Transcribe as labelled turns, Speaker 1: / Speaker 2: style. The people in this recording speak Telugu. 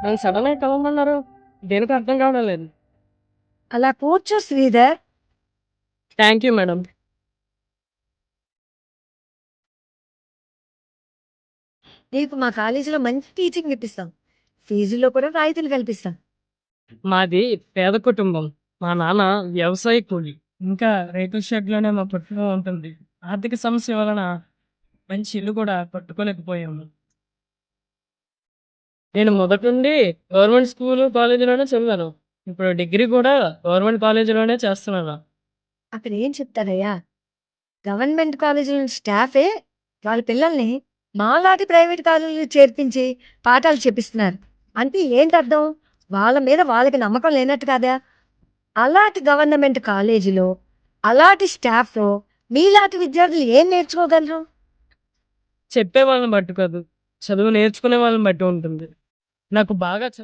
Speaker 1: నన్ను సడన్‌గా కలవమన్నారు. దేనికో అర్థం కావడం లేదు.
Speaker 2: అలా కూర్చో శ్రీధర్.
Speaker 1: Thank you madam.
Speaker 2: నీకు మా కాలేజీలో మంచి టీచింగ్ ఇప్పిస్తాం. ఫీజుల్లో కూడా రాయితీలు కల్పిస్తాం.
Speaker 1: మాది పేద కుటుంబం. మా నాన్న వ్యవసాయ కూలి. ఇంకా రేకుల షెడ్‌లోనే మా కుటుంబం ఉంటుంది. ఆర్థిక సమస్య వలన మంచి ఇల్లు కూడా కట్టుకోలేకపోయాము. నేను మొదటి నుండి గవర్నమెంట్ స్కూలు, కాలేజీలోనే చదివాను. ఇప్పుడు డిగ్రీ కూడా గవర్నమెంట్ కాలేజీలోనే చేస్తున్నాను.
Speaker 2: అక్కడ ఏం చెప్తారయ్యా? గవర్నమెంట్ కాలేజీల స్టాఫే వాళ్ళ పిల్లల్ని మాలాంటి ప్రైవేట్ కాలేజీలో చేర్పించి పాఠాలు చెప్పిస్తున్నారు. అంటే ఏంటి అర్థం? వాళ్ళ మీద వాళ్ళకి నమ్మకం లేనట్టు కాదా? అలాంటి గవర్నమెంట్ కాలేజీలో అలాంటి స్టాఫ్‌తో మీలాంటి విద్యార్థులు ఏం నేర్చుకోగలరు?
Speaker 1: చెప్పే వాళ్ళని బట్టి కాదు, చదువు నేర్చుకునే వాళ్ళని బట్టి ఉంటుంది. నాకు బాగా చదువు